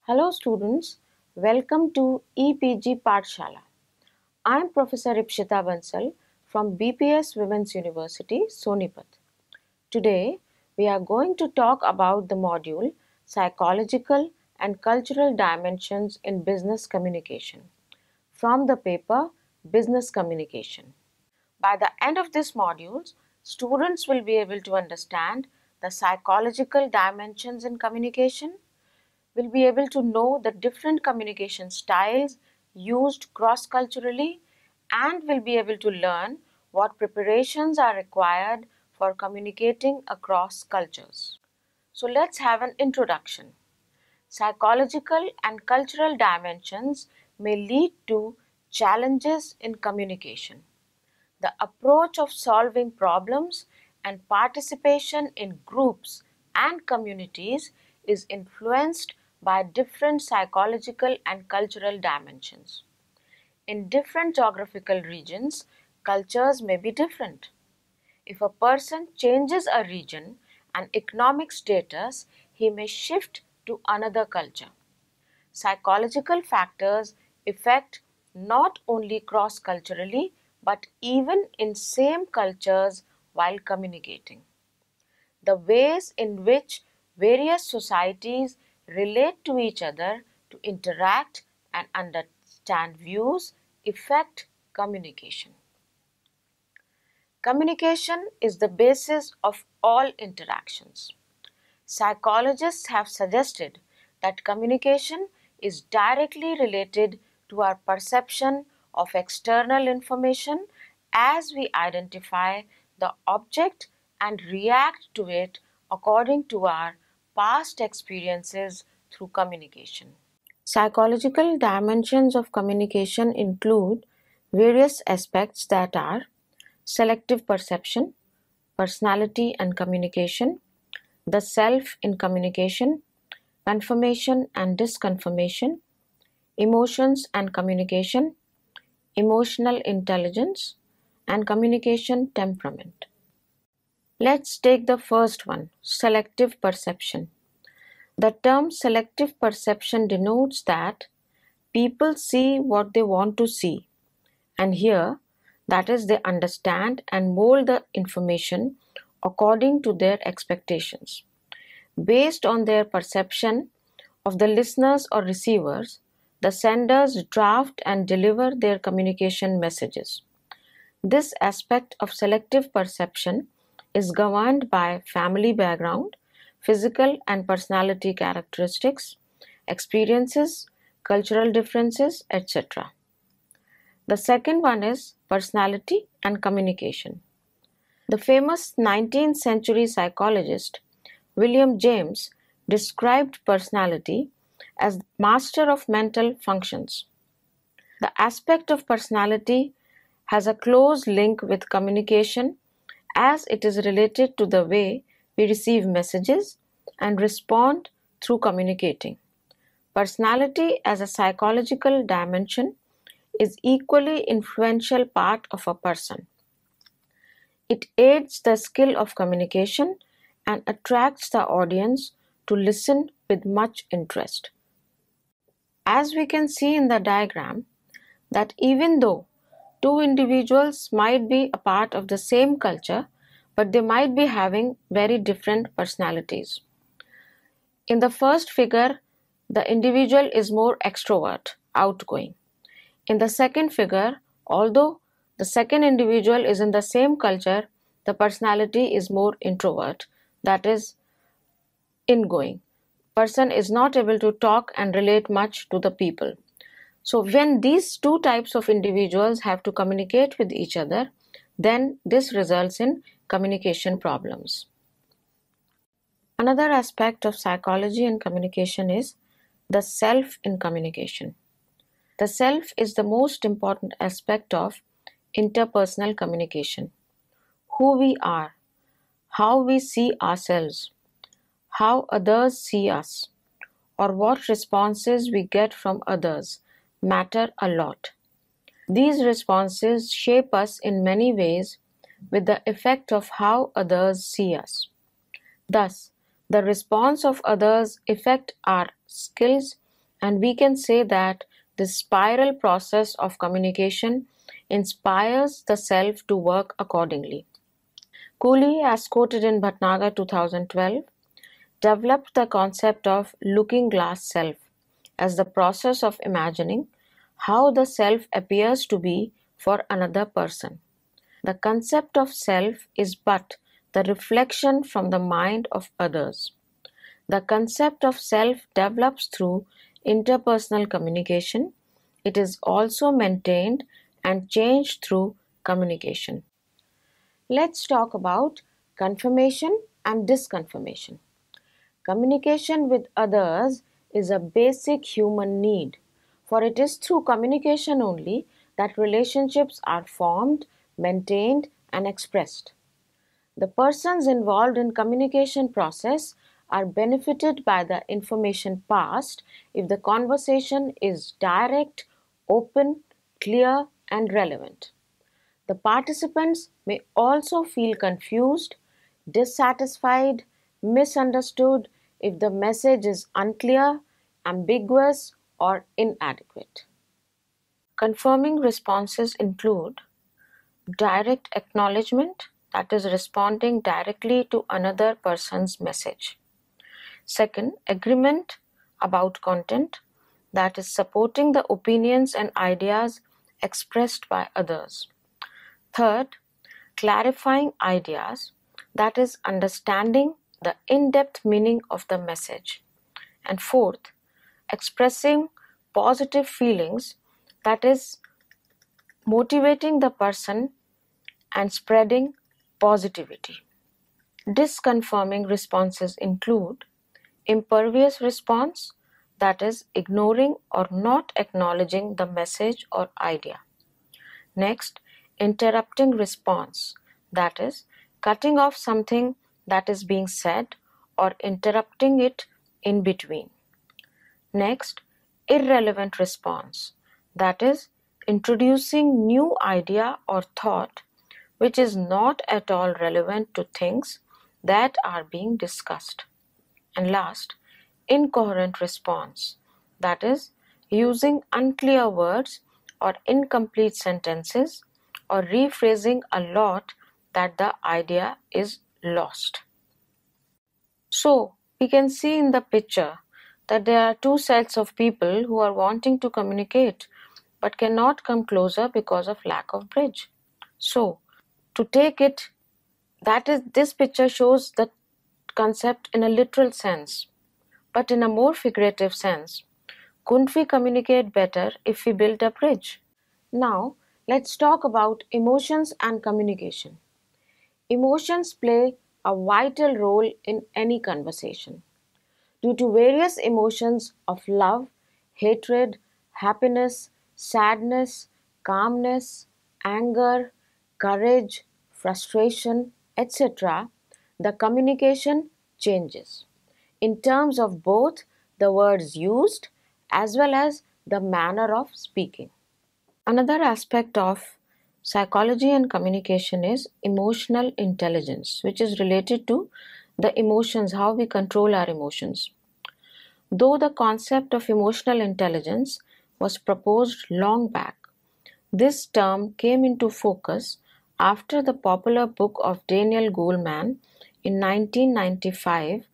Hello students, welcome to EPG Pathshala. I am Professor Ipshita Bansal from BPS Women's University, Sonipat. Today we are going to talk about the module Psychological and Cultural Dimensions in Business Communication from the paper Business Communication. By the end of this module, students will be able to understand the psychological dimensions in communication, will be able to know the different communication styles used cross-culturally, and will be able to learn what preparations are required for communicating across cultures. So let's have an introduction. Psychological and cultural dimensions may lead to challenges in communication. The approach of solving problems and participation in groups and communities is influenced by different psychological and cultural dimensions. In different geographical regions, cultures may be different. If a person changes a region and economic status, he may shift to another culture. Psychological factors affect not only cross-culturally but even in same cultures while communicating. The ways in which various societies relate to each other to interact and understand views affect communication. Communication is the basis of all interactions. Psychologists have suggested that communication is directly related to our perception of external information as we identify the object and react to it according to our past experiences through communication. Psychological dimensions of communication include various aspects that are selective perception, personality and communication, the self in communication, confirmation and disconfirmation, emotions and communication, emotional intelligence, and communication temperament. Let's take the first one, selective perception. The term selective perception denotes that people see what they want to see and hear, that is, they understand and mold the information according to their expectations. Based on their perception of the listeners or receivers, the senders draft and deliver their communication messages. This aspect of selective perception is governed by family background, physical and personality characteristics, experiences, cultural differences, etc. The second one is personality and communication. The famous 19th century psychologist William James described personality as master of mental functions. The aspect of personality has a close link with communication as it is related to the way we receive messages and respond through communicating. Personality as a psychological dimension is equally influential part of a person. It aids the skill of communication and attracts the audience to listen with much interest. As we can see in the diagram, that even though two individuals might be a part of the same culture, but they might be having very different personalities. In the first figure, the individual is more extrovert, outgoing. In the second figure, although the second individual is in the same culture, the personality is more introvert, that is, ingoing. Person is not able to talk and relate much to the people. So when these two types of individuals have to communicate with each other, then this results in communication problems. Another aspect of psychology and communication is the self in communication. The self is the most important aspect of interpersonal communication. Who we are, how we see ourselves, how others see us, or what responses we get from others matter a lot. These responses shape us in many ways with the effect of how others see us. Thus, the response of others affect our skills And we can say that this spiral process of communication inspires the self to work accordingly. Cooley, as quoted in Bhatnagar 2012, developed the concept of looking glass self as the process of imagining how the self appears to be for another person. The concept of self is but the reflection from the mind of others. The concept of self develops through interpersonal communication. It is also maintained and changed through communication. Let's talk about confirmation and disconfirmation. Communication with others is a basic human need, for it is through communication only that relationships are formed, maintained, and expressed. The persons involved in communication process are benefited by the information passed if the conversation is direct, open, clear, and relevant. The participants may also feel confused, dissatisfied, misunderstood if the message is unclear, ambiguous, or inadequate. Confirming responses include direct acknowledgement, that is, responding directly to another person's message. Second, agreement about content, that is, supporting the opinions and ideas expressed by others. Third, clarifying ideas, that is, understanding the in-depth meaning of the message. And fourth, expressing positive feelings, that is, motivating the person and spreading positivity. Disconfirming responses include impervious response, that is, ignoring or not acknowledging the message or idea. Next, interrupting response, that is, cutting off something that is being said or interrupting it in between. Next, irrelevant response, that is, introducing new idea or thought which is not at all relevant to things that are being discussed. And last, incoherent response, that is, using unclear words or incomplete sentences or rephrasing a lot that the idea is lost. So, we can see in the picture that there are two sets of people who are wanting to communicate but cannot come closer because of lack of bridge. So, to take it, that is, this picture shows the concept in a literal sense, but in a more figurative sense. Couldn't we communicate better if we built a bridge? Now, let's talk about emotions and communication. Emotions play a vital role in any conversation. Due to various emotions of love, hatred, happiness, sadness, calmness, anger, courage, frustration, etc., the communication changes in terms of both the words used as well as the manner of speaking. Another aspect of psychology and communication is emotional intelligence, which is related to the emotions, how we control our emotions. Though the concept of emotional intelligence was proposed long back, this term came into focus after the popular book of Daniel Goleman in 1995,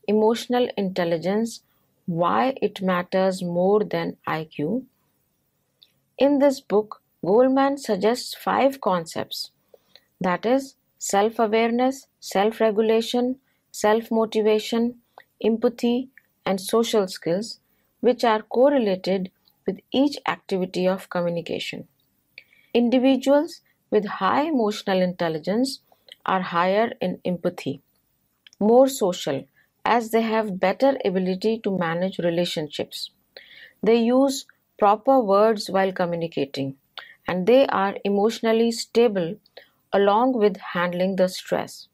Emotional Intelligence: Why It Matters More Than IQ. In this book, Goleman suggests 5 concepts, that is, self-awareness, self-regulation, self-motivation, empathy, and social skills, which are correlated with each activity of communication. Individuals with high emotional intelligence are higher in empathy, more social, as they have better ability to manage relationships. They use proper words while communicating, and they are emotionally stable along with handling the stress.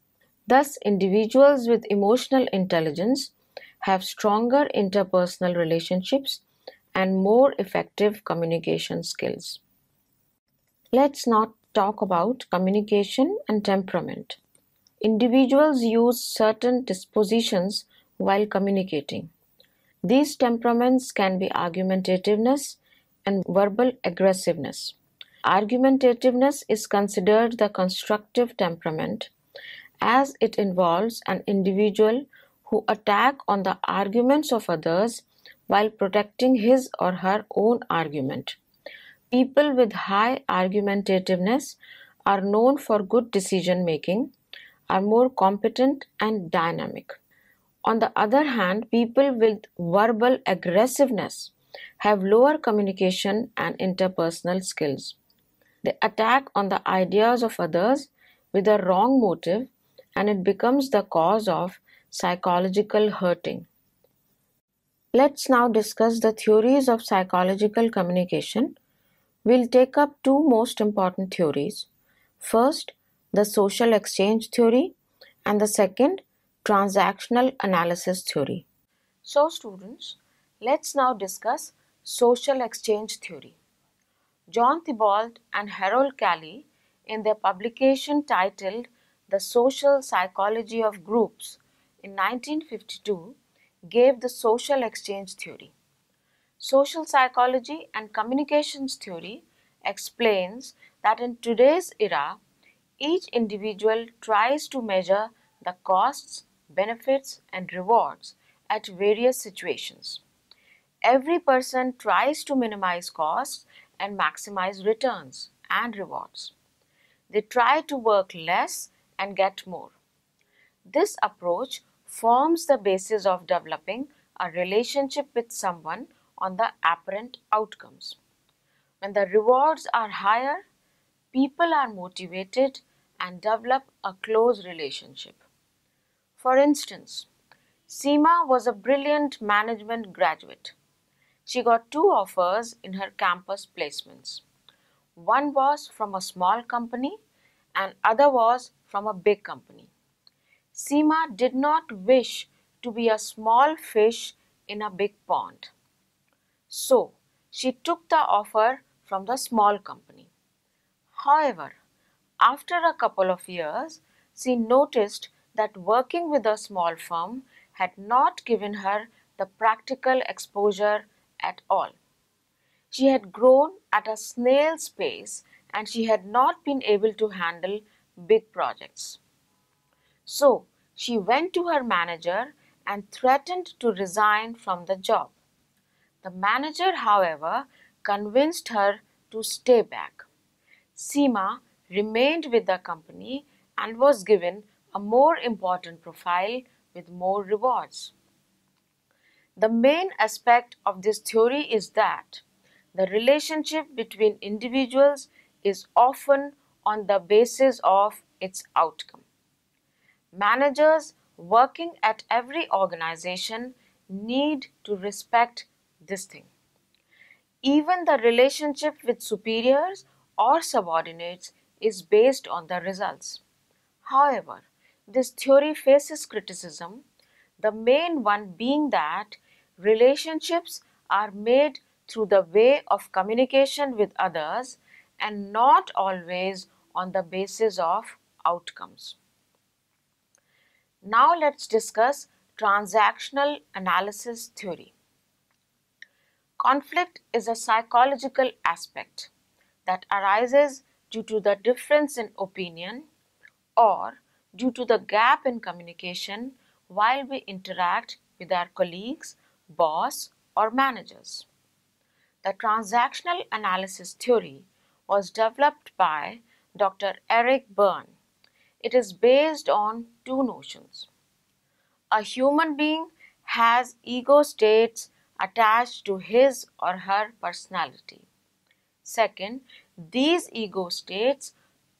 Thus, individuals with emotional intelligence have stronger interpersonal relationships and more effective communication skills. Let's now talk about communication and temperament. Individuals use certain dispositions while communicating. These temperaments can be argumentativeness and verbal aggressiveness. Argumentativeness is considered the constructive temperament as it involves an individual who attack on the arguments of others while protecting his or her own argument. People with high argumentativeness are known for good decision making, are more competent and dynamic. On the other hand, people with verbal aggressiveness have lower communication and interpersonal skills. They attack on the ideas of others with a wrong motive, and it becomes the cause of psychological hurting. Let's now discuss the theories of psychological communication. We'll take up two most important theories. First, the social exchange theory, and the second, transactional analysis theory. So, students, let's now discuss social exchange theory. John Thibault and Harold Cayley, in their publication titled The Social Psychology of Groups in 1952, gave the social exchange theory. Social psychology and communications theory explains that in today's era, each individual tries to measure the costs, benefits, and rewards at various situations. Every person tries to minimize costs and maximize returns and rewards. They try to work less and get more. This approach forms the basis of developing a relationship with someone on the apparent outcomes. When the rewards are higher, people are motivated and develop a close relationship. For instance, Seema was a brilliant management graduate. She got two offers in her campus placements. One was from a small company and other was from a big company. Seema did not wish to be a small fish in a big pond. So, she took the offer from the small company. However, after a couple of years, she noticed that working with a small firm had not given her the practical exposure at all. She had grown at a snail's pace and she had not been able to handle big projects. So, she went to her manager and threatened to resign from the job. The manager, however, convinced her to stay back. Seema remained with the company and was given a more important profile with more rewards. The main aspect of this theory is that the relationship between individuals is often on the basis of its outcome. Managers working at every organization need to respect this thing. Even the relationship with superiors or subordinates is based on the results. However, this theory faces criticism, the main one being that relationships are made through the way of communication with others and not always on the basis of outcomes. Now let's discuss transactional analysis theory. Conflict is a psychological aspect that arises due to the difference in opinion or due to the gap in communication while we interact with our colleagues, boss, or managers. The transactional analysis theory was developed by Dr. Eric Berne. It is based on two notions. A human being has ego states attached to his or her personality. Second, these ego states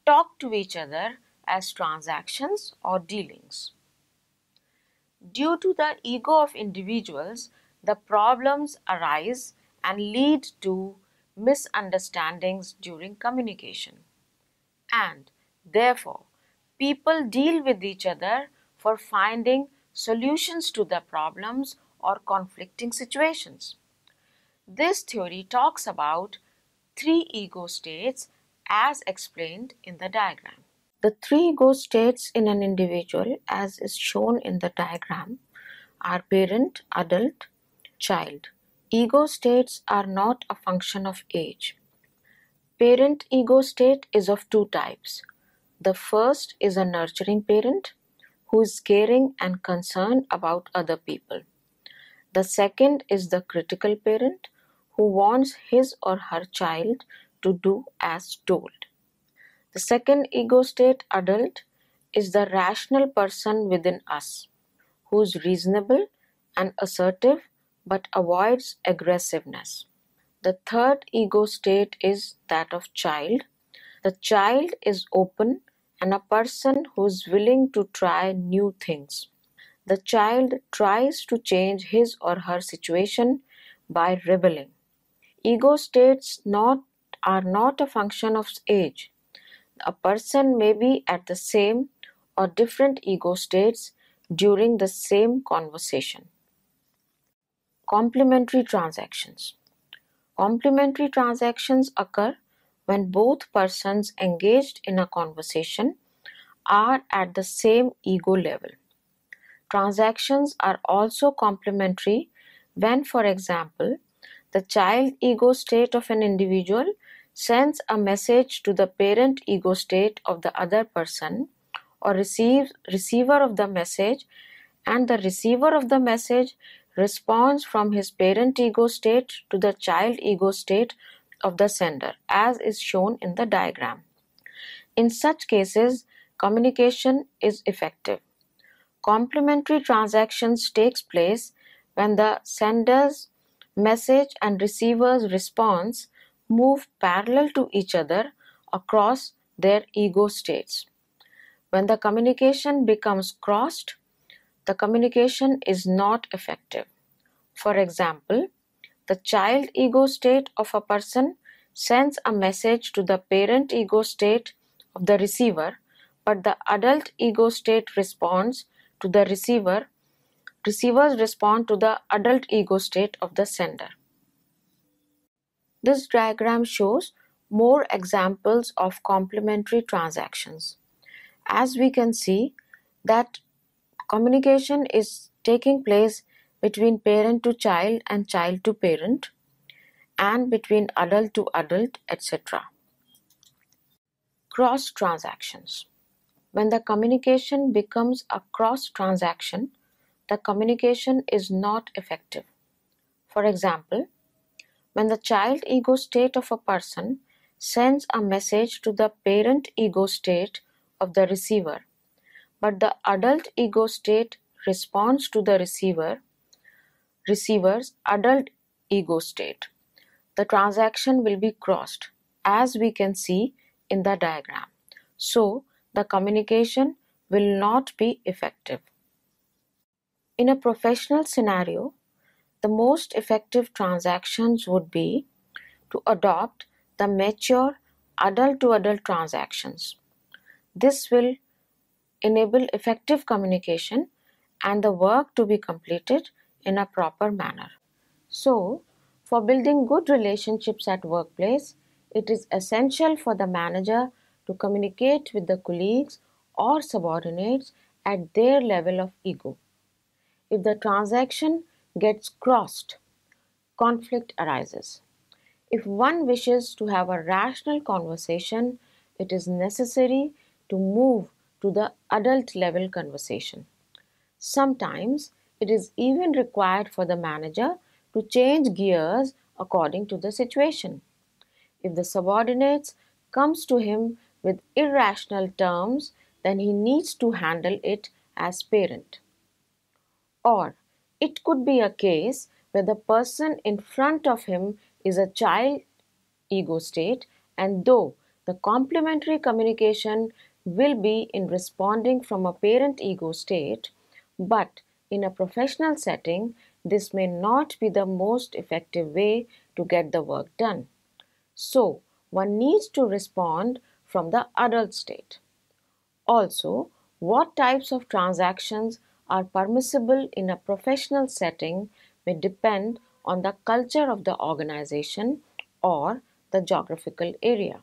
talk to each other as transactions or dealings. Due to the ego of individuals, the problems arise and lead to misunderstandings during communication. And therefore, people deal with each other for finding solutions to the problems or conflicting situations. This theory talks about three ego states as explained in the diagram. The three ego states in an individual, as is shown in the diagram, are parent, adult, Child. Ego states are not a function of age. Parent ego state is of two types. The first is a nurturing parent who is caring and concerned about other people. The second is the critical parent who wants his or her child to do as told. The second ego state, adult, is the rational person within us who is reasonable and assertive but avoids aggressiveness. The third ego state is that of child. The child is open and a person who is willing to try new things. The child tries to change his or her situation by rebelling. Ego states are not a function of age. A person may be at the same or different ego states during the same conversation. Complementary transactions. Complementary transactions occur when both persons engaged in a conversation are at the same ego level. Transactions are also complementary when, for example, the child ego state of an individual sends a message to the parent ego state of the other person, or receiver of the message, and the receiver of the message responds from his parent ego state to the child ego state of the sender, as is shown in the diagram. In such cases, communication is effective. Complementary transactions takes place when the sender's message and receiver's response move parallel to each other across their ego states. When the communication becomes crossed, the communication is not effective. For example, the child ego state of a person sends a message to the parent ego state of the receiver, but the adult ego state responds to the receivers respond to the adult ego state of the sender. This diagram shows more examples of complementary transactions. As we can see that communication is taking place between parent to child and child to parent, and between adult to adult, etc. Cross transactions. When the communication becomes a cross transaction, the communication is not effective. For example, when the child ego state of a person sends a message to the parent ego state of the receiver, but the adult ego state responds to the receiver's adult ego state, the transaction will be crossed, as we can see in the diagram. So, the communication will not be effective. In a professional scenario, the most effective transactions would be to adopt the mature adult to adult transactions. This will enable effective communication and the work to be completed in a proper manner. So, for building good relationships at workplace, it is essential for the manager to communicate with the colleagues or subordinates at their level of ego. If the transaction gets crossed, conflict arises. If one wishes to have a rational conversation, it is necessary to move to the adult level conversation. Sometimes it is even required for the manager to change gears according to the situation. If the subordinates comes to him with irrational terms, then he needs to handle it as parent. Or it could be a case where the person in front of him is a child ego state, and though the complementary communication will be in responding from a parent ego state, but in a professional setting, this may not be the most effective way to get the work done. So, one needs to respond from the adult state. Also, what types of transactions are permissible in a professional setting may depend on the culture of the organization or the geographical area.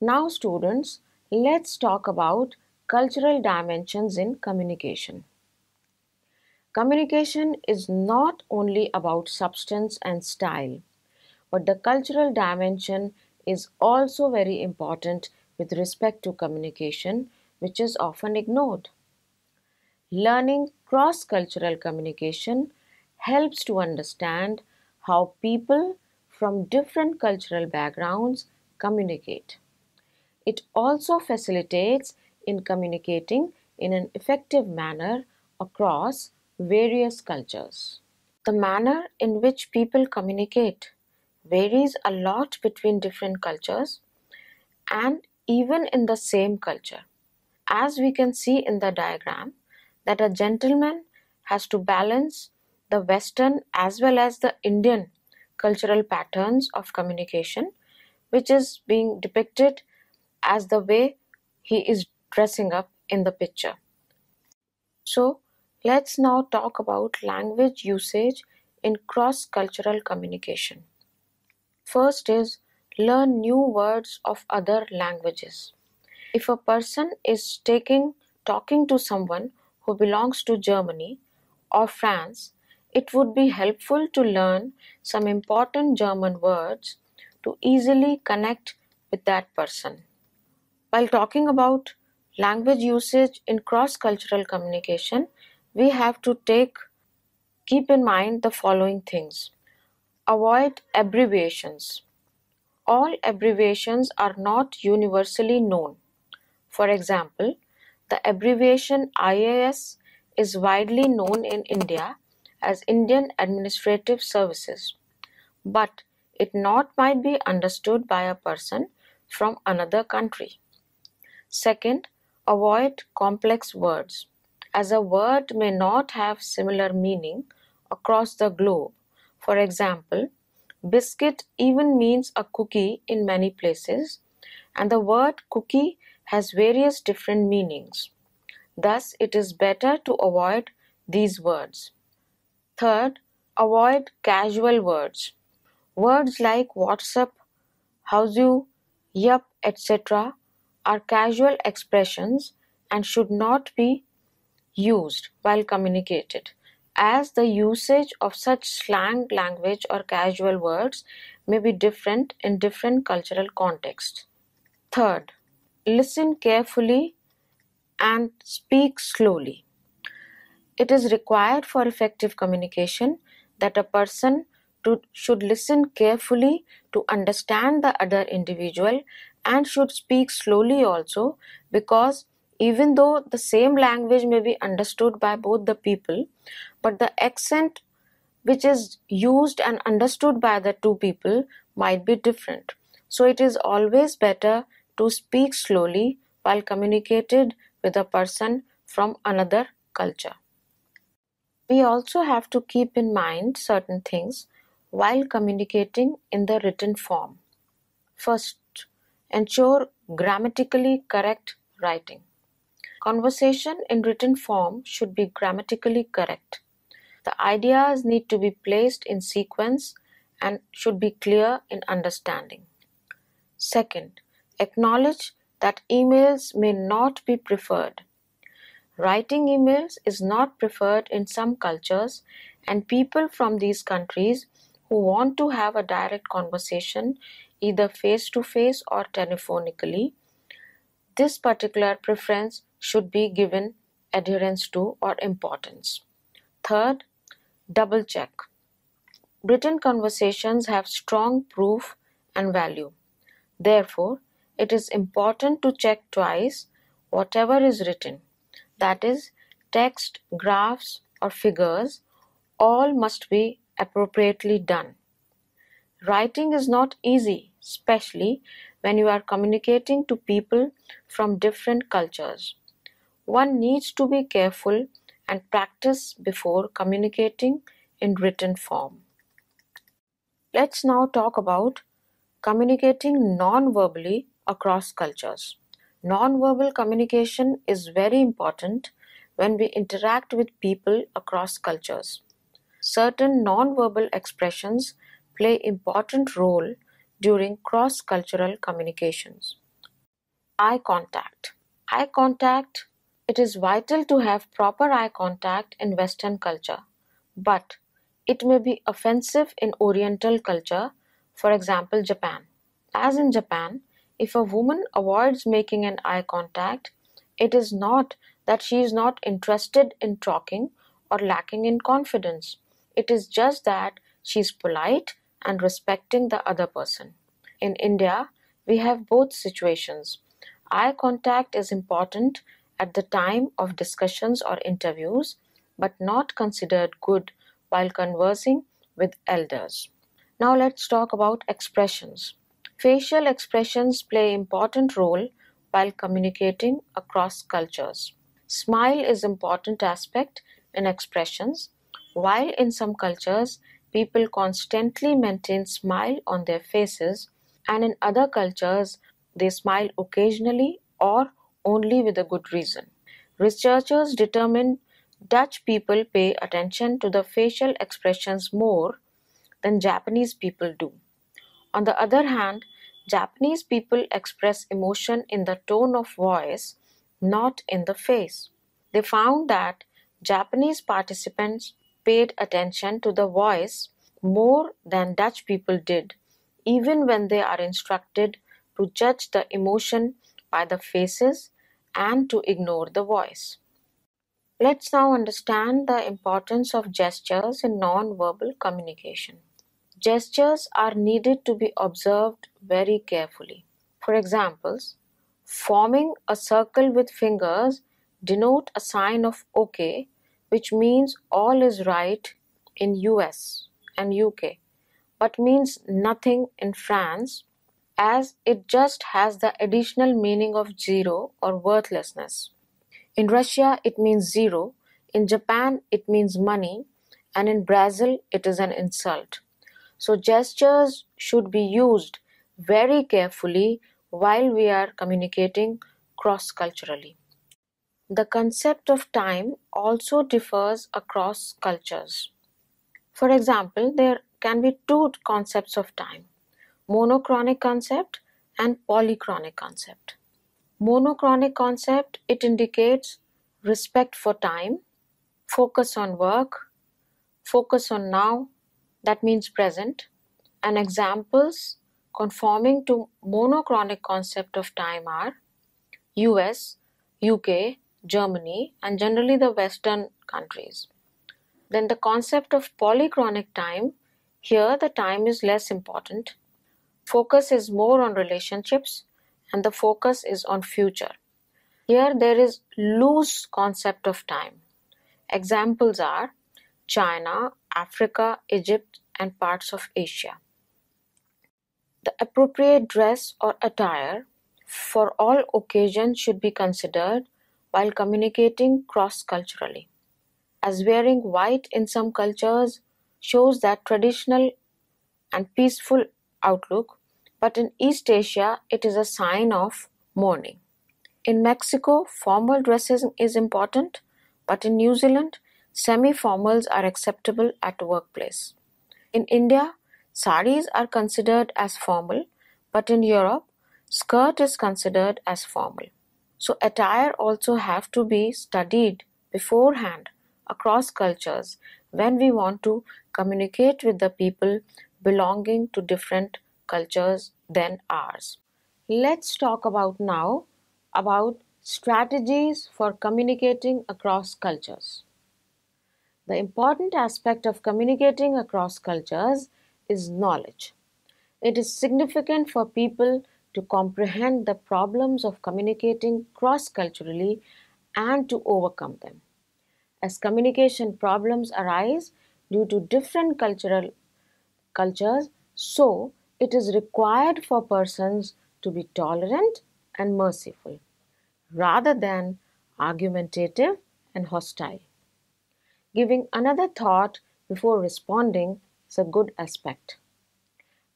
Now, students, let's talk about cultural dimensions in communication. Communication is not only about substance and style, but the cultural dimension is also very important with respect to communication, which is often ignored. Learning cross cultural communication helps to understand how people from different cultural backgrounds communicate. It also facilitates in communicating in an effective manner across various cultures. The manner in which people communicate varies a lot between different cultures and even in the same culture. As we can see in the diagram, that a gentleman has to balance the Western as well as the Indian cultural patterns of communication, which is being depicted as the way he is dressing up in the picture. So, let's now talk about language usage in cross-cultural communication. First is learn new words of other languages. If a person is talking to someone who belongs to Germany or France, it would be helpful to learn some important German words to easily connect with that person. While talking about language usage in cross-cultural communication, we have to keep in mind the following things. Avoid abbreviations. All abbreviations are not universally known. For example, the abbreviation IAS is widely known in India as Indian Administrative Services, but it not might be understood by a person from another country. Second, avoid complex words. As a word may not have similar meaning across the globe. For example, biscuit even means a cookie in many places, and the word cookie has various different meanings. Thus, it is better to avoid these words. Third, avoid casual words. Words like WhatsApp, how's you, yup, etc. are casual expressions and should not be used while communicated, as the usage of such slang language or casual words may be different in different cultural contexts. Third, listen carefully and speak slowly. It is required for effective communication that a person should listen carefully to understand the other individual and should speak slowly also, because even though the same language may be understood by both the people, but the accent which is used and understood by the two people might be different. So it is always better to speak slowly while communicated with a person from another culture. We also have to keep in mind certain things while communicating in the written form. First, ensure grammatically correct writing. Conversation in written form should be grammatically correct. The ideas need to be placed in sequence and should be clear in understanding. Second, acknowledge that emails may not be preferred. Writing emails is not preferred in some cultures, and people from these countries who want to have a direct conversation either face to face or telephonically, this particular preference should be given adherence to or importance. Third, double check. Written conversations have strong proof and value. Therefore, it is important to check twice whatever is written. That is, text, graphs, or figures, all must be appropriately done. Writing is not easy, especially when you are communicating to people from different cultures. One needs to be careful and practice before communicating in written form. Let's now talk about communicating non-verbally across cultures. Non-verbal communication is very important when we interact with people across cultures. Certain non-verbal expressions play important role during cross-cultural communications. Eye contact. Eye contact It is vital to have proper eye contact in Western culture, but it may be offensive in Oriental culture, for example, Japan. As in Japan, if a woman avoids making an eye contact, it is not that she is not interested in talking or lacking in confidence. It is just that she is polite and respecting the other person. In India, we have both situations. Eye contact is important at the time of discussions or interviews, but not considered good while conversing with elders. Now let's talk about expressions. Facial expressions play an important role while communicating across cultures. Smile is an important aspect in expressions. While in some cultures people constantly maintain smile on their faces, and in other cultures they smile occasionally or only with a good reason. Researchers determined Dutch people pay attention to the facial expressions more than Japanese people do. On the other hand, Japanese people express emotion in the tone of voice, not in the face. They found that Japanese participants paid attention to the voice more than Dutch people did, even when they are instructed to judge the emotion by the faces and to ignore the voice. Let's now understand the importance of gestures in non-verbal communication. Gestures are needed to be observed very carefully. For examples, forming a circle with fingers denote a sign of OK, which means all is right in US and UK, but means nothing in France, as it just has the additional meaning of zero or worthlessness. In Russia, it means zero, in Japan, it means money, and in Brazil, it is an insult. So, gestures should be used very carefully while we are communicating cross culturally. The concept of time also differs across cultures. For example, there can be two concepts of time: monochronic concept and polychronic concept. Monochronic concept, it indicates respect for time, focus on work, focus on now, that means present, and examples conforming to monochronic concept of time are US, UK, Germany, and generally the Western countries. Then the concept of polychronic time, here the time is less important. Focus is more on relationships and the focus is on future. Here there is loose concept of time. Examples are China, Africa, Egypt, and parts of Asia. The appropriate dress or attire for all occasions should be considered while communicating cross-culturally, as wearing white in some cultures shows that traditional and peaceful outlook, but in East Asia it is a sign of mourning. In Mexico, formal dressing is important, but in New Zealand, semi-formals are acceptable at a workplace. In India, saris are considered as formal, but in Europe, skirt is considered as formal. So attire also have to be studied beforehand across cultures when we want to communicate with the people belonging to different cultures than ours. Let's talk about now about strategies for communicating across cultures. The important aspect of communicating across cultures is knowledge. It is significant for people to comprehend the problems of communicating cross-culturally and to overcome them. As communication problems arise due to different cultures, so it is required for persons to be tolerant and merciful, rather than argumentative and hostile. Giving another thought before responding is a good aspect,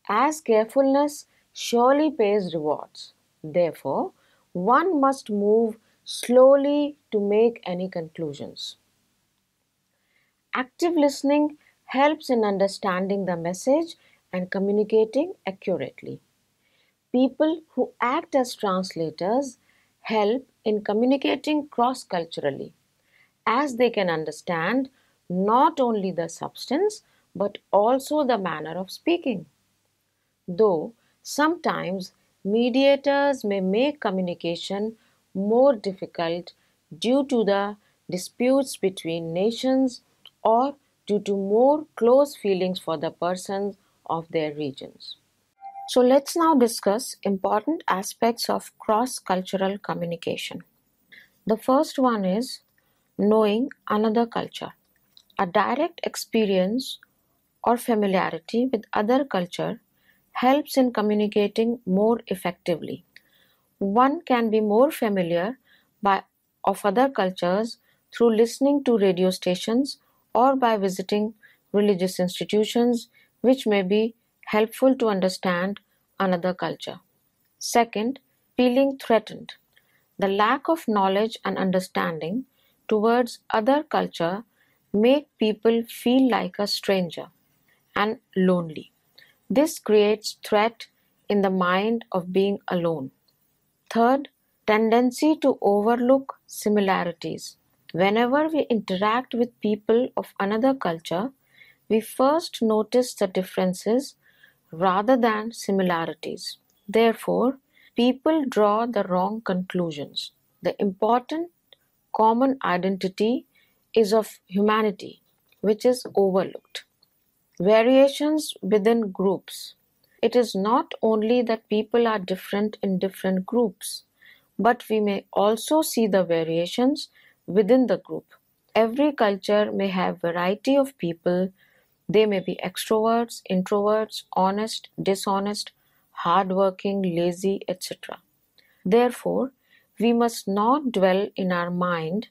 as carefulness surely pays rewards. Therefore, one must move slowly to make any conclusions. Active listening helps in understanding the message and communicating accurately. People who act as translators help in communicating cross-culturally, as they can understand not only the substance but also the manner of speaking. Though sometimes mediators may make communication more difficult due to the disputes between nations or due to more close feelings for the persons of their regions. So let's now discuss important aspects of cross-cultural communication. The first one is knowing another culture. A direct experience or familiarity with other culture helps in communicating more effectively. One can be more familiar by of other cultures through listening to radio stations or by visiting religious institutions, which may be helpful to understand another culture. Second, feeling threatened. The lack of knowledge and understanding towards other culture make people feel like a stranger and lonely. This creates threat in the mind of being alone. Third, tendency to overlook similarities. Whenever we interact with people of another culture, we first notice the differences rather than similarities. Therefore, people draw the wrong conclusions. The important common identity is of humanity, which is overlooked. Variations within groups. It is not only that people are different in different groups, but we may also see the variations within the group. Every culture may have variety of people. They may be extroverts, introverts, honest, dishonest, hardworking, lazy, etc. Therefore, we must not dwell in our mind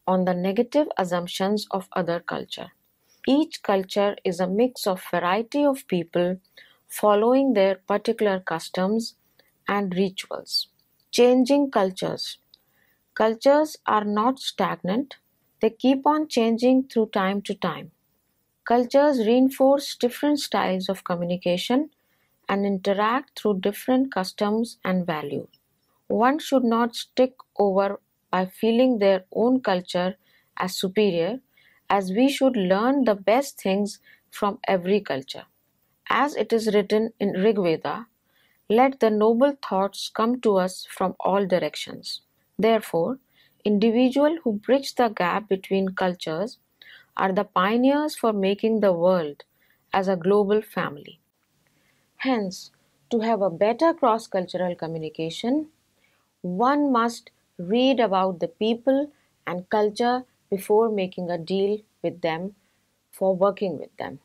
on the negative assumptions of other culture. Each culture is a mix of variety of people following their particular customs and rituals. Changing cultures. Cultures are not stagnant, they keep on changing through time to time. Cultures reinforce different styles of communication and interact through different customs and values. One should not stick over by feeling their own culture as superior, as we should learn the best things from every culture. As it is written in Rig Veda, let the noble thoughts come to us from all directions. Therefore, individuals who bridge the gap between cultures are the pioneers for making the world as a global family. Hence, to have a better cross-cultural communication, one must read about the people and culture before making a deal with them for working with them.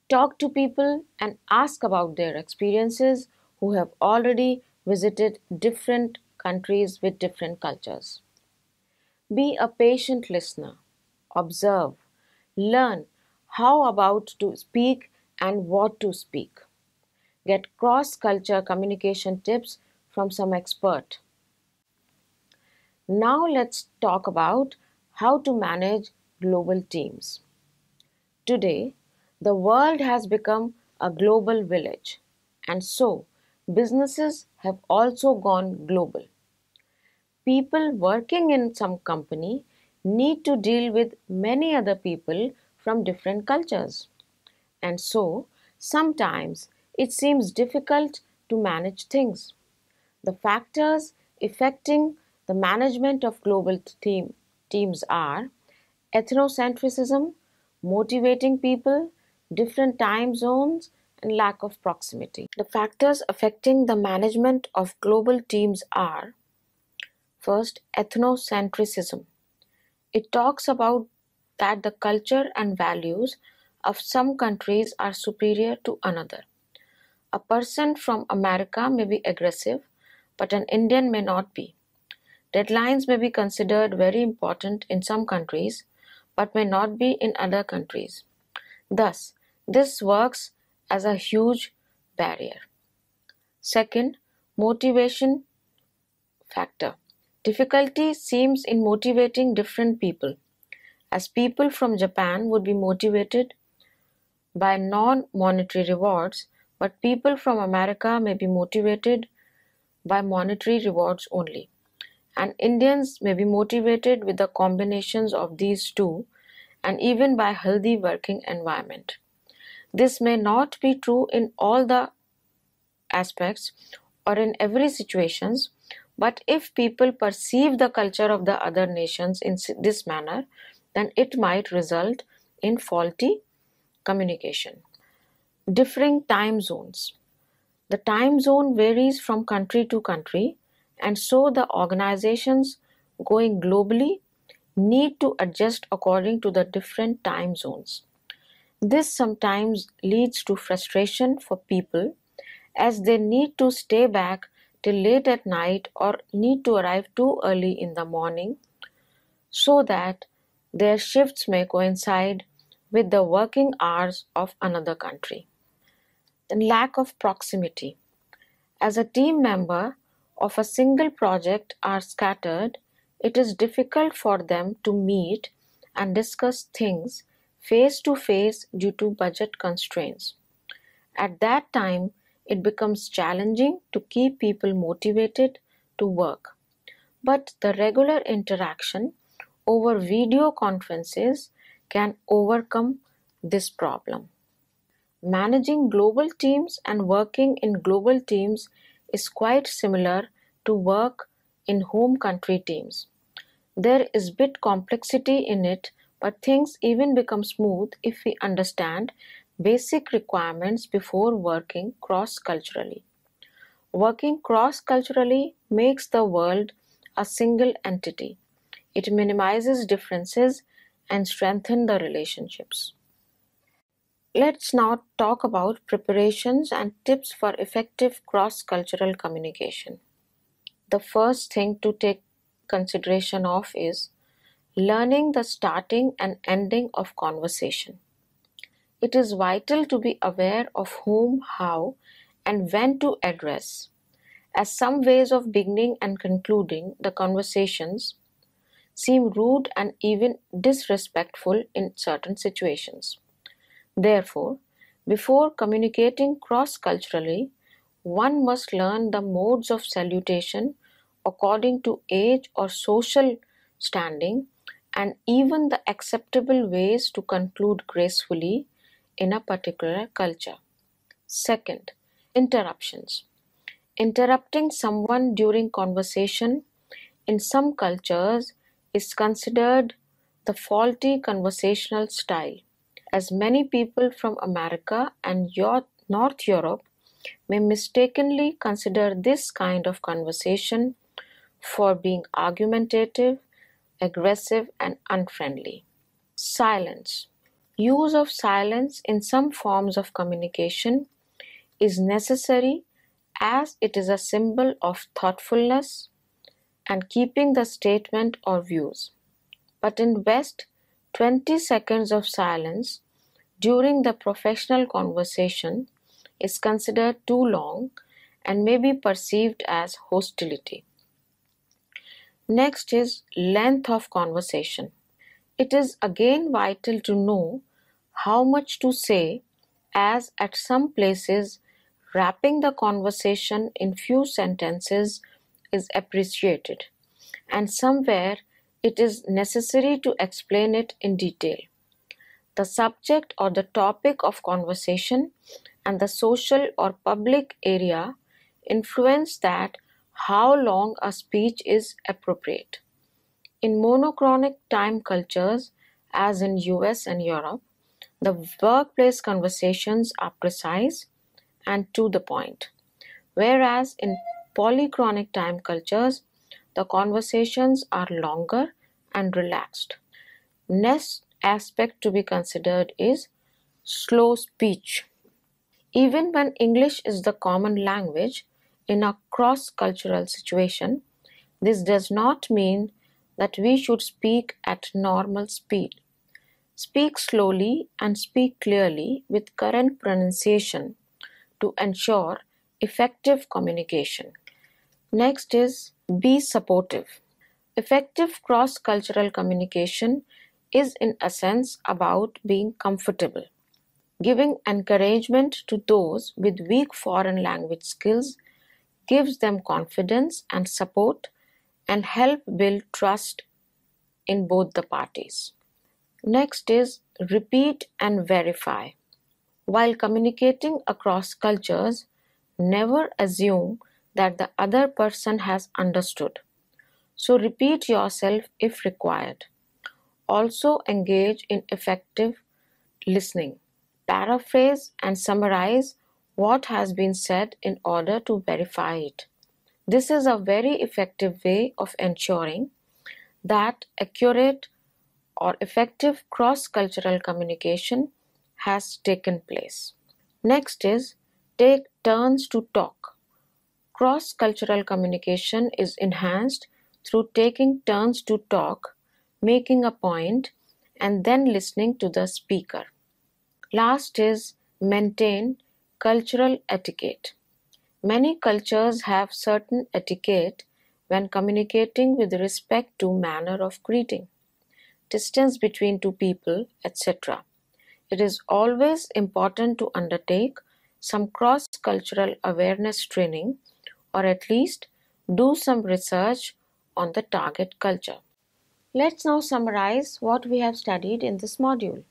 Talk to people and ask about their experiences who have already visited different countries with different cultures. Be a patient listener. Observe. Learn how about to speak and what to speak. Get cross-culture communication tips from some expert. Now let's talk about how to manage global teams. Today, the world has become a global village, and so businesses have also gone global. People working in some company need to deal with many other people from different cultures, and so sometimes it seems difficult to manage things. The factors affecting the management of global teams are ethnocentrism, motivating people, different time zones, and lack of proximity. The factors affecting the management of global teams are: first, ethnocentrism. It talks about that the culture and values of some countries are superior to another. A person from America may be aggressive, but an Indian may not be. Deadlines may be considered very important in some countries, but may not be in other countries. Thus, this works as a huge barrier. Second, motivation factor. Difficulty seems in motivating different people, as people from Japan would be motivated by non-monetary rewards, but people from America may be motivated by monetary rewards only. and Indians may be motivated with the combinations of these two and even by healthy working environment. This may not be true in all the aspects or in every situations, but if people perceive the culture of the other nations in this manner, then it might result in faulty communication. Differing time zones. The time zone varies from country to country, and so the organizations going globally need to adjust according to the different time zones. This sometimes leads to frustration for people as they need to stay back till late at night or need to arrive too early in the morning so that their shifts may coincide with the working hours of another country. Then lack of proximity. As a team member of a single project are scattered, it is difficult for them to meet and discuss things face to face due to budget constraints. At that time, it becomes challenging to keep people motivated to work. But the regular interaction over video conferences can overcome this problem. Managing global teams and working in global teams is quite similar to work in home country teams. There is bit complexity in it, but things even become smooth if we understand basic requirements before working cross-culturally. Working cross-culturally makes the world a single entity. It minimizes differences and strengthens the relationships. Let's now talk about preparations and tips for effective cross-cultural communication. The first thing to take consideration of is learning the starting and ending of conversation. It is vital to be aware of whom, how, and when to address, as some ways of beginning and concluding the conversations seem rude and even disrespectful in certain situations. Therefore, before communicating cross-culturally, one must learn the modes of salutation according to age or social standing and even the acceptable ways to conclude gracefully in a particular culture. Second, interruptions. Interrupting someone during conversation in some cultures is considered the faulty conversational style, as many people from America and North Europe may mistakenly consider this kind of conversation for being argumentative, aggressive, and unfriendly. Silence. Use of silence in some forms of communication is necessary as it is a symbol of thoughtfulness and keeping the statement or views. But in West, 20 seconds of silence during the professional conversation is considered too long and may be perceived as hostility. Next is length of conversation. It is again vital to know how much to say, as at some places wrapping the conversation in few sentences is appreciated, and somewhere it is necessary to explain it in detail. The subject or the topic of conversation and the social or public area influence that how long a speech is appropriate. In monochronic time cultures, as in US and Europe, the workplace conversations are precise and to the point, whereas in polychronic time cultures, the conversations are longer and relaxed. Next aspect to be considered is slow speech. Even when English is the common language in a cross-cultural situation, this does not mean that we should speak at normal speed. Speak slowly and speak clearly with correct pronunciation to ensure effective communication. Next is be supportive. Effective cross-cultural communication is in essence about being comfortable. Giving encouragement to those with weak foreign language skills gives them confidence and support and help build trust in both the parties. Next is repeat and verify. While communicating across cultures, never assume that the other person has understood. So repeat yourself if required. Also engage in effective listening. Paraphrase and summarize what has been said in order to verify it. This is a very effective way of ensuring that accurate or effective cross-cultural communication has taken place. Next is take turns to talk. Cross-cultural communication is enhanced through taking turns to talk, making a point, and then listening to the speaker. Last is maintain cultural etiquette. Many cultures have certain etiquette when communicating with respect to manner of greeting, distance between two people, etc. It is always important to undertake some cross-cultural awareness training or at least do some research on the target culture. Let's now summarize what we have studied in this module.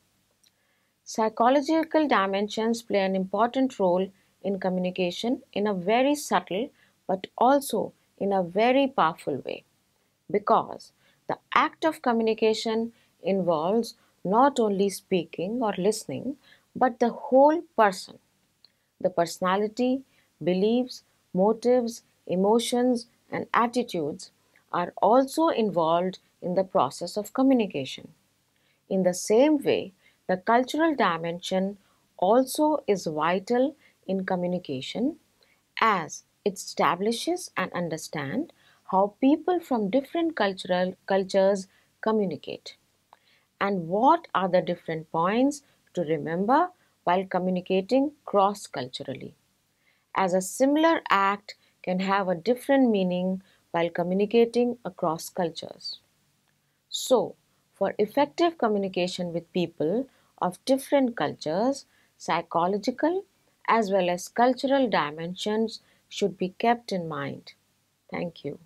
Psychological dimensions play an important role in communication in a very subtle but also in a very powerful way, because the act of communication involves not only speaking or listening but the whole person. The personality, beliefs, motives, emotions, and attitudes are also involved in the process of communication. In the same way, the cultural dimension also is vital in communication, as it establishes and understands how people from different cultural cultures communicate and what are the different points to remember while communicating cross-culturally, as a similar act can have a different meaning while communicating across cultures. So, for effective communication with people of different cultures, psychological as well as cultural dimensions should be kept in mind. Thank you.